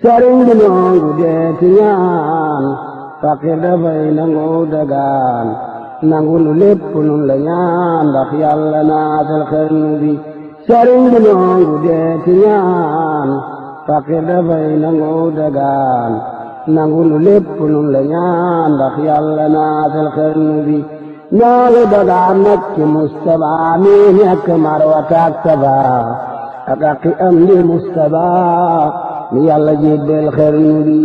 sëriñ bi noongu deeti ñaan fakir dafay nangu dagaan nangu lu lépp nun la ñaan ndax yàlla naatal xarnu bi sëriñ bi noongu deeti ñaan fakir dafay nangu dagaan nangu lu lépp nun la ñaan ndax yàlla naatal xarnu bi noongu dagaan nag ci Mustapha mi nekk Marwata ak Safa ak aqi am di Mustapha mi yàlla jébbal xarnu bi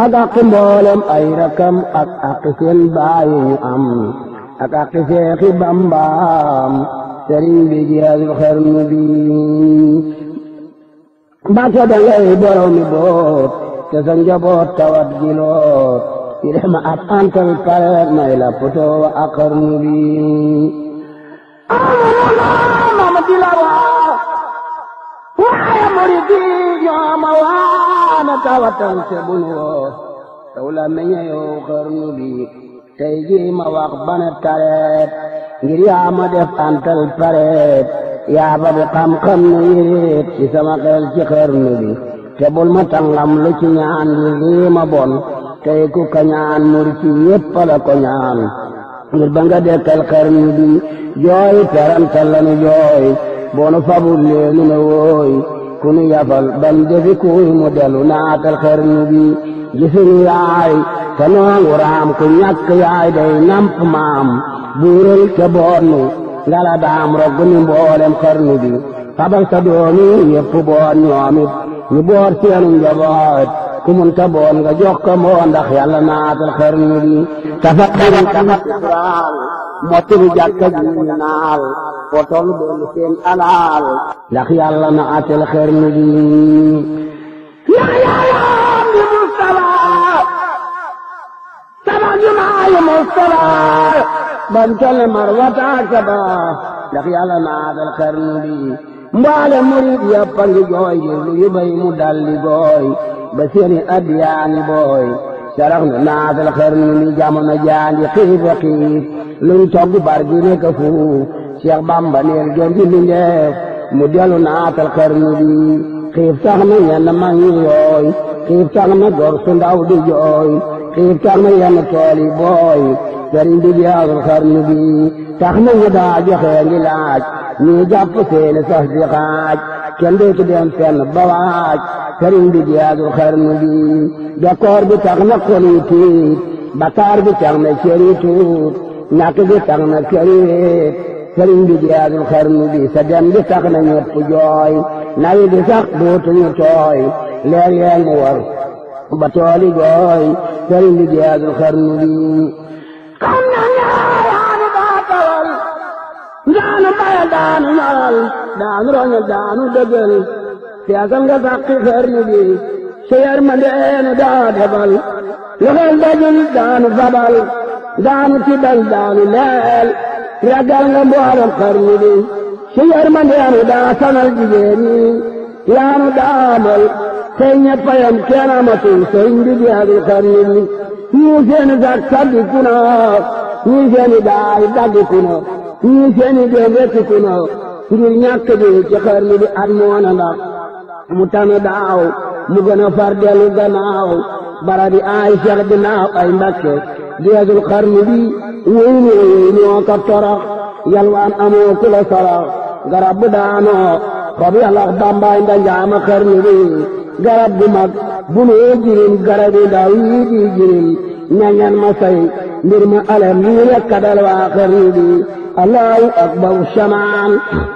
ak aqi mboolem ay rakam ak aqi seen baayi ñu am ak aqi Seexi Bambaam sëriñ bi jeexul xarnu bi Mbàkke dangay borom mi boot te sa njaboot tawat giloot ci rema ab antal pareet may la poto ak xarnu bi mama di la waaye murid yi ñoo ma waana tawatal te bunu woo taw la meñe yow xarnu bi tey jii ma wax bana tareet ngir yaa ma def antal pareet yaa ba bi xam-xam nu yéreet ci sama xel ci xarnu bi te bul ma tangam lu ci ñaan ngir lii ma bon tey ku ka ñaan murid yi yépp la ko ñaan ngir ba nga dekkal xarnu bi jooy terantal la nu jooy boonu fabul leenu ne wooy ku nu yafal ban defi kuy mu delu naatal xarnu bi gisunu yaay te noongu raam ku ñàkk yaay day namp maam buural te boonu ngala daam rogg ni mboolem xarnu bi fabal sa doomi yépp boon ñoomit ñu boor seenu njaboot ku munta boon nga jox ko moo ndax yàlla naatal xarnu bi tafakkari tafakkuraal mottali jàkka ji naal foo tollu doolu seen alaal ndax yàlla naatal xarnu bi yaayam di Mustafa sama jumaayu Mustafa ban tole Marwata ak Safa ndax yàlla naatal xarnu bi mbaale murid yàppa ngi jooy lu yu bay mu dalli gooy ba seeni addiyaani booy sarax nu naatal xarnu bi jamono jaandi xiif a xiif luñ togg bar gi nekk fuuf Cheikh Bamba neel gën di mindeef mu delu naatal xarnu bi xiif tax na ñenn mag ñi yooy xiif tax na gor su ndaw di jooy xiif tax na yenn tool yi booy sëriñ bi jeexul xarnu bi tax na ñu daa joxe ngi laaj ñii jàpp seeni sax di xaaj kenn dootu dem fenn ba waaj sëriñ bi jeexul xarnu bi bekkoor bi tax na xol yi tiit bakaar bi tax na cër yi tuut ñàkk bi tax na kër yi wéet sëriñ bi jeexul xarnu bi sa dem bi tax na ñëpp jooy nawi bi sax dootuñu tooy leer mu war ba tooli gooy sëriñ bi jeexul xarnu bi xam na ñaaraani daa tawal daanu baya daanu ñaral daanu roñal daanu dëggal seetal nga sàqi xarnu bi sa yërmandeene daa defal loxol dajul daanu fabal daanu tibal daanu leel ragal nga mboolem xarnu bi sa yërmandeene daa sanal jigéen ñi yaanu daamal tey ñeppayam kenn amatul sëriñ bi jeexul xarnu bi ñii seeni sax saddiku na ñii seeni daay daggiku na ñii seeni déem rekkiku na ngir ñàkk bi ci xarnu bi at moona ndax mu tanu daaw mu gën a far dellu gannaaw bara di ay Seex di naaw ay Mbakke jeexul xarnu bi wéy ñoo ka torox yalwaan amoo ku la sorox garab bu daanoo xob yalax bambaay nda njaama xarnu bi garab gu mag bu noo jirim garab yi ndaw yi di jirim ñañan ma say mbir ma alem yi rekk dal waa xarnu bi allahu akbar shamaan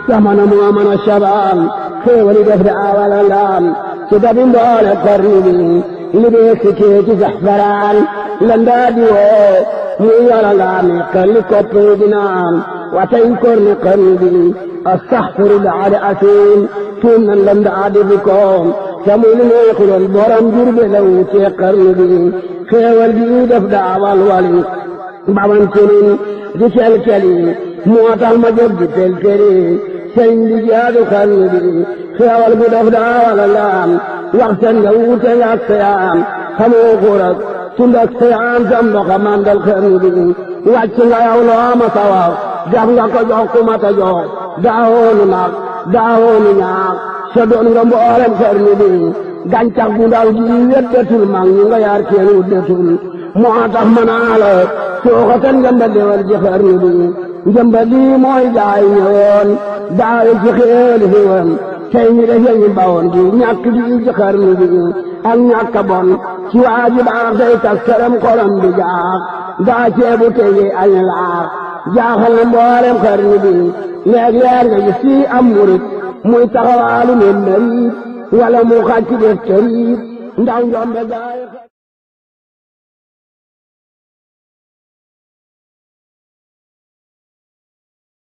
samana moo mën a shabaan xéewali def de awala laan ci dabi mboole xarnu bi li dee sikkee ci saxfaraan landaa di woo muy yala ngaa mi xelli koppe di naan watay korni xarnu bi astaxfirullah de asiin tuum nan landaa di bi koom samul neexuloon borom jurbe la wutee xarnu bi xéewal bi def daawal wali babantelin di kelkeli moo tax ma jóg di pelkeli sëriñ bi jeexul xarnu bi xéewal bi def daawal laan waxtaan nga wuute nga ak seyaan xamoo xurak tund ak seyaan sam ndoxa mandal xarnu bi wàcc nga yow loo ma sawar daf nga ko jox ku mata jox daawoonu nag daawoonu ñaax sa doon nga mboolem xarnu bi gàncax gu ndaw gi weddatul mag ñi nga yaar kenn wuddatul moo tax ma naa la sooxatan njëmbat dewal ci xarnu bi njëmbat lii mooy gaay ñëwoon daawe ci xéewal xéewam tey ñi def ñu bawoon gi ñàkk di ci xarnu bi ak ñàkk a bon ci waaji baax day tas këram xolam bi jaax daa ceebu tege añ laax jaaxal na mboolem xarnu bi leeg-leeg nga gis fii am murit muy taxawaalu ne marit wala mu xàcc def tëriit ndaw njombe gaay